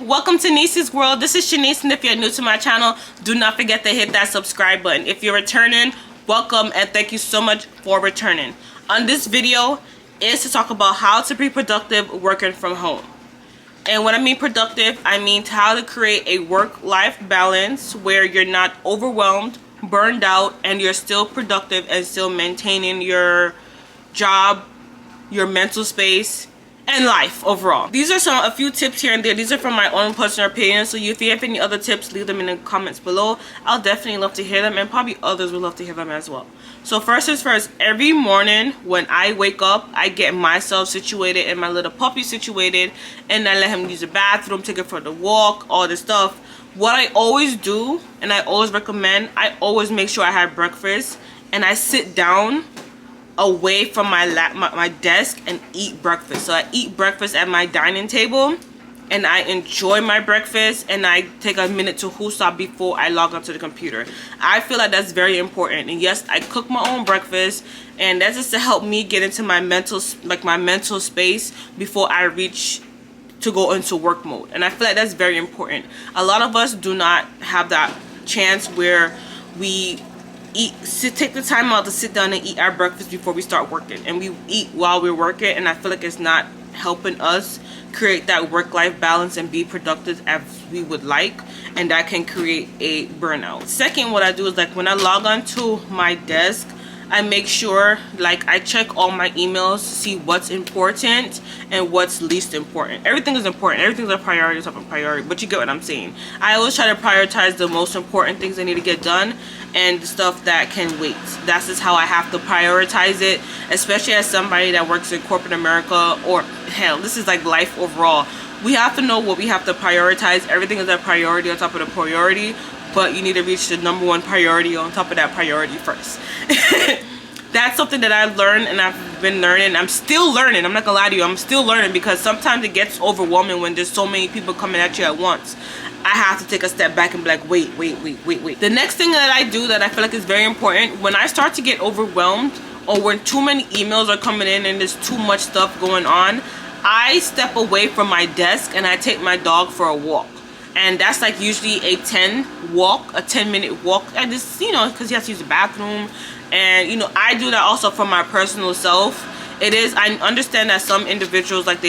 welcome to Niecy's World. This is Shanice, and if you're new to my channel, do not forget to hit that subscribe button. If you're returning, welcome and thank you so much for returning. On this video is to talk about how to be productive working from home. And when I mean productive, I mean how to create a work-life balance where you're not overwhelmed, burned out, and you're still productive and still maintaining your job, your mental space, and life overall. These are a few tips here and there. These are from my own personal opinion, so if you have any other tips, leave them in the comments below. I'll definitely love to hear them, and probably others would love to hear them as well. So first is first, every morning when I wake up, I get myself situated and my little puppy situated, and I let him use the bathroom, take it for the walk, all this stuff. What I always do, and I always recommend, I always make sure I have breakfast, and I sit down away from my desk and eat breakfast. So I eat breakfast at my dining table, and I enjoy my breakfast, and I take a minute to hoosah before I log onto the computer. I feel like that's very important. And yes, I cook my own breakfast, and that's just to help me get into my mental space before I reach to go into work mode. And I feel like that's very important. A lot of us do not have that chance where we take the time out to sit down and eat our breakfast before we start working, and we eat while we're working, and I feel like it's not helping us create that work-life balance and be productive as we would like, and that can create a burnout. Second, what I do is, like, when I log on to my desk, I make sure, like, I check all my emails to see what's important and what's least important. Everything is important. Everything's a priority, top of priority, but you get what I'm saying. I always try to prioritize the most important things I need to get done and the stuff that can wait. That's just how I have to prioritize it, especially as somebody that works in corporate America, or hell, this is like life overall. We have to know what we have to prioritize. Everything is a priority on top of the priority, but you need to reach the number one priority on top of that priority first. That's something that I learned, and I've been learning. I'm still learning. I'm not gonna lie to you. I'm still learning, because sometimes it gets overwhelming when there's so many people coming at you at once. I have to take a step back and be like, wait. The next thing that I do that I feel like is very important, when I start to get overwhelmed, or when too many emails are coming in and there's too much stuff going on, I step away from my desk and I take my dog for a walk. And that's like usually a 10-minute walk. And this, because he has to use the bathroom. And, I do that also for my personal self. I understand that some individuals, like,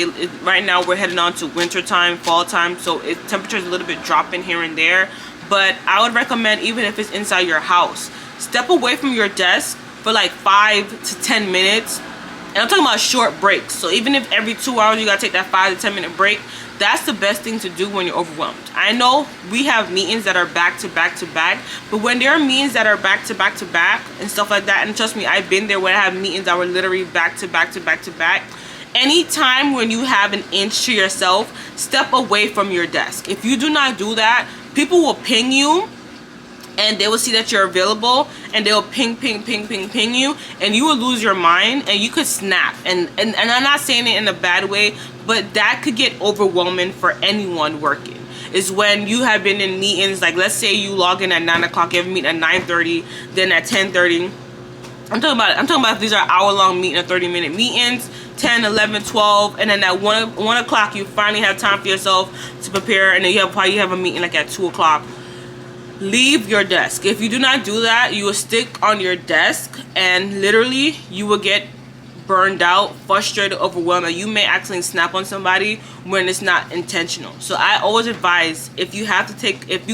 right now we're heading on to winter time, fall time, so temperature is a little bit dropping here and there. But I would recommend, even if it's inside your house, step away from your desk for like 5 to 10 minutes. And I'm talking about short breaks. So even if every 2 hours you gotta take that 5 to 10 minute break, that's the best thing to do when you're overwhelmed. I know we have meetings that are back to back to back, but when there are meetings that are back to back to back and stuff like that, and trust me, I've been there when I have meetings that were literally back to back to back to back. Anytime when you have an inch to yourself, step away from your desk. If you do not do that, people will ping you, and they will see that you're available, and they'll ping you, and you will lose your mind, and you could snap. And I'm not saying it in a bad way, but that could get overwhelming for anyone working. Is when you have been in meetings, like, let's say you log in at 9 o'clock, you have a meeting at 9:30, then at 10:30. I'm talking about if these are hour-long meeting or 30-minute meetings, 10, 11, 12, and then at 1 o'clock you finally have time for yourself to prepare, and then you have a meeting like at 2 o'clock. Leave your desk. If you do not do that, you will stick on your desk, and literally you will get burned out, frustrated, overwhelmed, and you may accidentally snap on somebody when it's not intentional. So I always advise, if you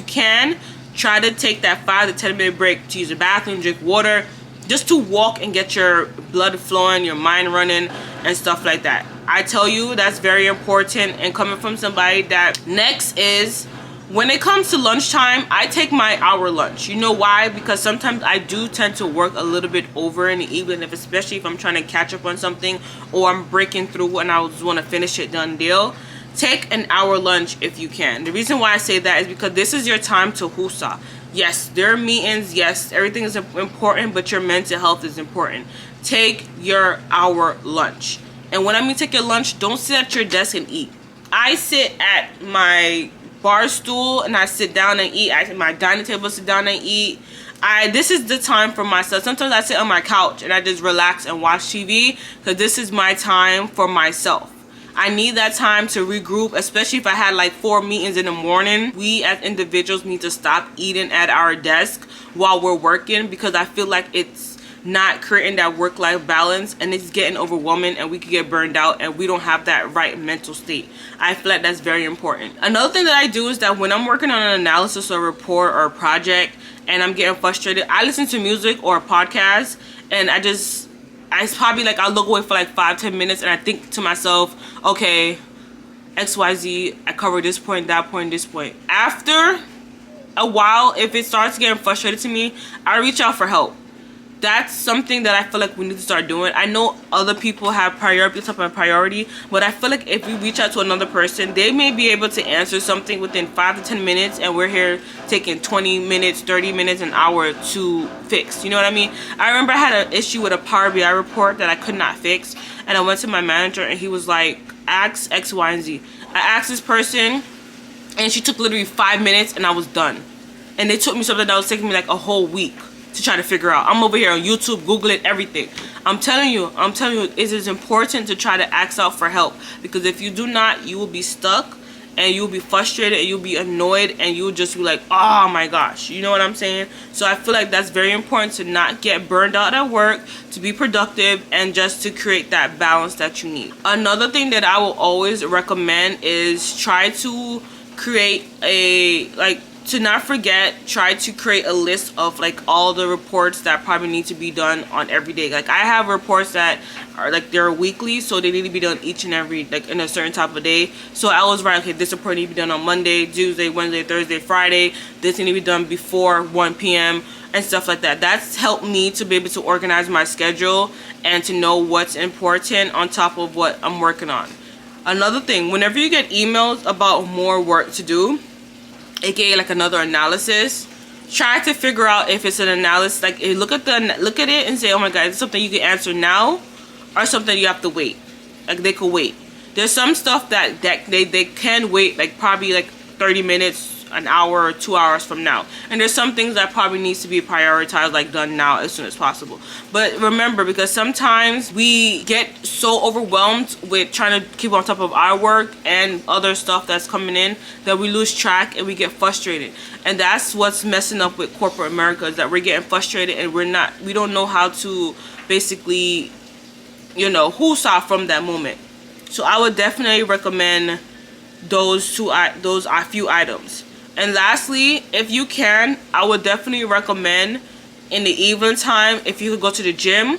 can, try to take that 5 to 10 minute break to use the bathroom, drink water, just to walk and get your blood flowing, your mind running, and stuff like that. I tell you, that's very important. And coming from somebody that, next is, when it comes to lunchtime, I take my hour lunch. You know why? Because sometimes I do tend to work a little bit over in the evening, especially if I'm trying to catch up on something, or I'm breaking through and I just want to finish it, done deal. Take an hour lunch if you can. The reason why I say that is because this is your time to hoosah. Yes, there are meetings. Yes, everything is important, but your mental health is important. Take your hour lunch. And when I mean take your lunch, don't sit at your desk and eat. I sit at my bar stool and I sit down and eat. I at my dining table, sit down and eat. This is the time for myself. Sometimes I sit on my couch and I just relax and watch TV, because this is my time for myself. I need that time to regroup, especially if I had like 4 meetings in the morning. We as individuals need to stop eating at our desk while we're working, because I feel like it's not creating that work-life balance, and it's getting overwhelming, and we could get burned out, and we don't have that right mental state. I feel like that's very important. Another thing that I do is that when I'm working on an analysis or report or a project and I'm getting frustrated, I listen to music or a podcast, and I'll look away for like 5-10 minutes, and I think to myself, okay, XYZ, I covered this point, that point, this point. After a while, if it starts getting frustrated to me, I reach out for help. That's something that I feel like we need to start doing. I know other people have priority upon priority, but I feel like if we reach out to another person, they may be able to answer something within 5 to 10 minutes, and we're here taking 20 minutes, 30 minutes, an hour to fix. You know what I mean? I remember I had an issue with a Power BI report that I could not fix, and I went to my manager, and he was like, ask X, Y, and Z. I asked this person, and she took literally 5 minutes, and I was done. And they took me something that was taking me like a whole week to try to figure out. I'm over here on YouTube, Google it, everything. I'm telling you, it is important to try to ask out for help, because if you do not, you will be stuck, and you'll be frustrated, and you'll be annoyed, and you'll just be like, oh my gosh, you know what I'm saying? So I feel like that's very important, to not get burned out at work, to be productive, and just to create that balance that you need. Another thing that I will always recommend is try to create to not forget, try to create a list of like all the reports that probably need to be done on every day. Like I have reports that are like, they're weekly, so they need to be done each and every, like in a certain type of day. So I always write, okay, this report need to be done on Monday, Tuesday, Wednesday, Thursday, Friday. This need to be done before 1 p.m. and stuff like that. That's helped me to be able to organize my schedule and to know what's important on top of what I'm working on. Another thing, whenever you get emails about more work to do, aka like another analysis, try to figure out if it's an analysis, like look at it and say, oh my god, it's something you can answer now or something you have to wait. Like they could wait. There's some stuff that they can wait, like probably like 30 minutes, an hour or 2 hours from now, and there's some things that probably needs to be prioritized, like done now as soon as possible. But remember, because sometimes we get so overwhelmed with trying to keep on top of our work and other stuff that's coming in, that we lose track and we get frustrated. And that's what's messing up with corporate America, is that we're getting frustrated and we don't know how to basically, you know, whoosah from that moment. So I would definitely recommend those few items. And lastly, if you can, I would definitely recommend in the evening time, if you could go to the gym,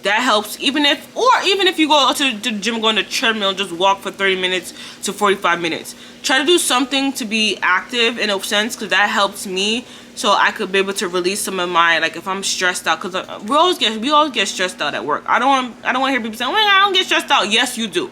that helps. Even if you go to the gym, go on the treadmill, just walk for 30 minutes to 45 minutes. Try to do something to be active in a sense, because that helps me, so I could be able to release some of my, like if I'm stressed out, because we always get stressed out at work. I don't want to hear people saying, well, I don't get stressed out. Yes, you do.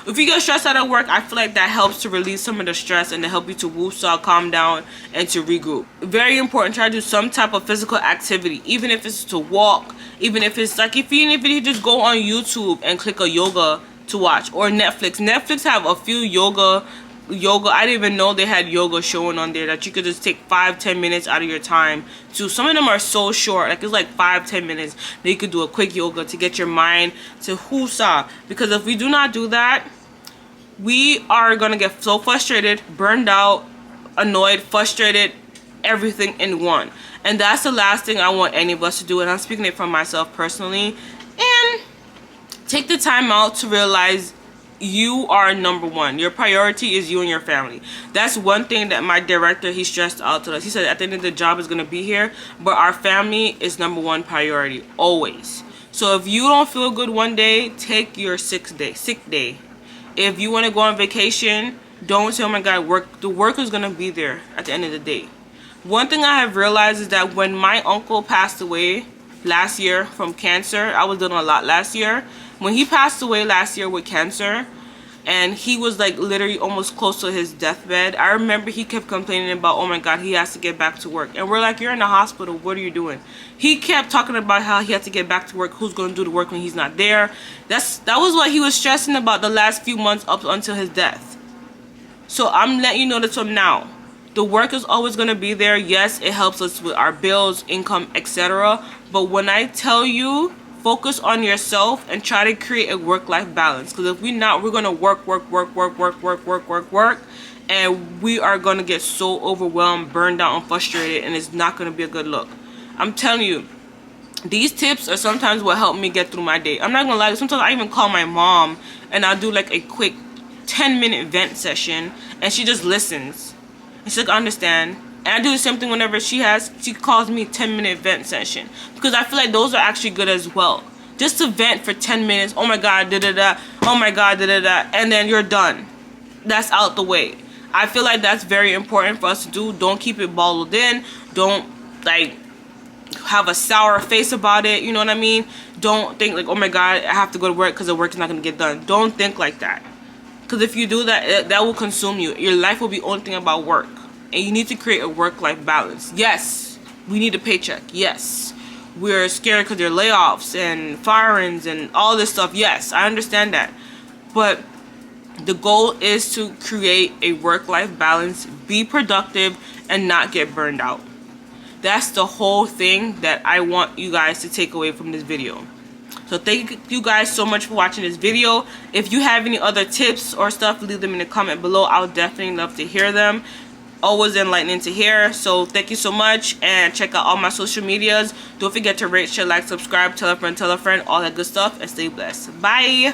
If you get stressed out at work, I feel like that helps to release some of the stress and to help you to woosah, calm down, and to regroup. Very important, try to do some type of physical activity, even if it's to walk, even if it's like, even if you just go on YouTube and click a yoga to watch, or Netflix. Netflix have a few yoga. I didn't even know they had yoga showing on there, that you could just take 5-10 minutes out of your time to. Some of them are so short, like it's like 5-10 minutes that you could do a quick yoga to get your mind to woosah. Because if we do not do that, we are gonna get so frustrated, burned out, annoyed, frustrated, everything in one. And that's the last thing I want any of us to do, and I'm speaking it from myself personally. And take the time out to realize you are number one. Your priority is you and your family. That's one thing that my director, he stressed out to us. He said at the end of the job is gonna be here, but our family is number one priority, always. So if you don't feel good one day, take your sick day. If you want to go on vacation, don't say, oh my god, the work is gonna be there at the end of the day. One thing I have realized is that when my uncle passed away last year from cancer, I was doing a lot last year. When he passed away last year with cancer, and he was like literally almost close to his deathbed, I remember he kept complaining about, oh my god, he has to get back to work. And we're like, you're in the hospital, what are you doing? He kept talking about how he had to get back to work, who's going to do the work when he's not there. That was what he was stressing about the last few months up until his death. So I'm letting you know this from now. The work is always going to be there. Yes, it helps us with our bills, income, etc. But when I tell you, focus on yourself and try to create a work-life balance. Because if we're not, we're gonna work, and we are gonna get so overwhelmed, burned out, and frustrated, and it's not gonna be a good look. I'm telling you, these tips are sometimes what help me get through my day. I'm not gonna lie, sometimes I even call my mom and I'll do like a quick 10-minute vent session, and she just listens. And she's like, I understand. And I do the same thing whenever she calls me 10-minute vent session, because I feel like those are actually good as well. Just to vent for 10 minutes, oh my god, da da da, oh my god, da da da, and then you're done. That's out the way. I feel like that's very important for us to do. Don't keep it bottled in. Don't like have a sour face about it, you know what I mean? Don't think like, oh my god, I have to go to work because the work is not going to get done. Don't think like that, because if you do that, that will consume you. Your life will be only thing about work, and you need to create a work-life balance. Yes, we need a paycheck. Yes, we're scared because there are layoffs and firings and all this stuff. Yes, I understand that, but the goal is to create a work-life balance, be productive, and not get burned out. That's the whole thing that I want you guys to take away from this video. So thank you guys so much for watching this video. If you have any other tips or stuff, leave them in the comment below. I would definitely love to hear them. Always enlightening to hear. So thank you so much, and check out all my social medias. Don't forget to rate, share, like, subscribe, tell a friend, all that good stuff, and stay blessed. Bye.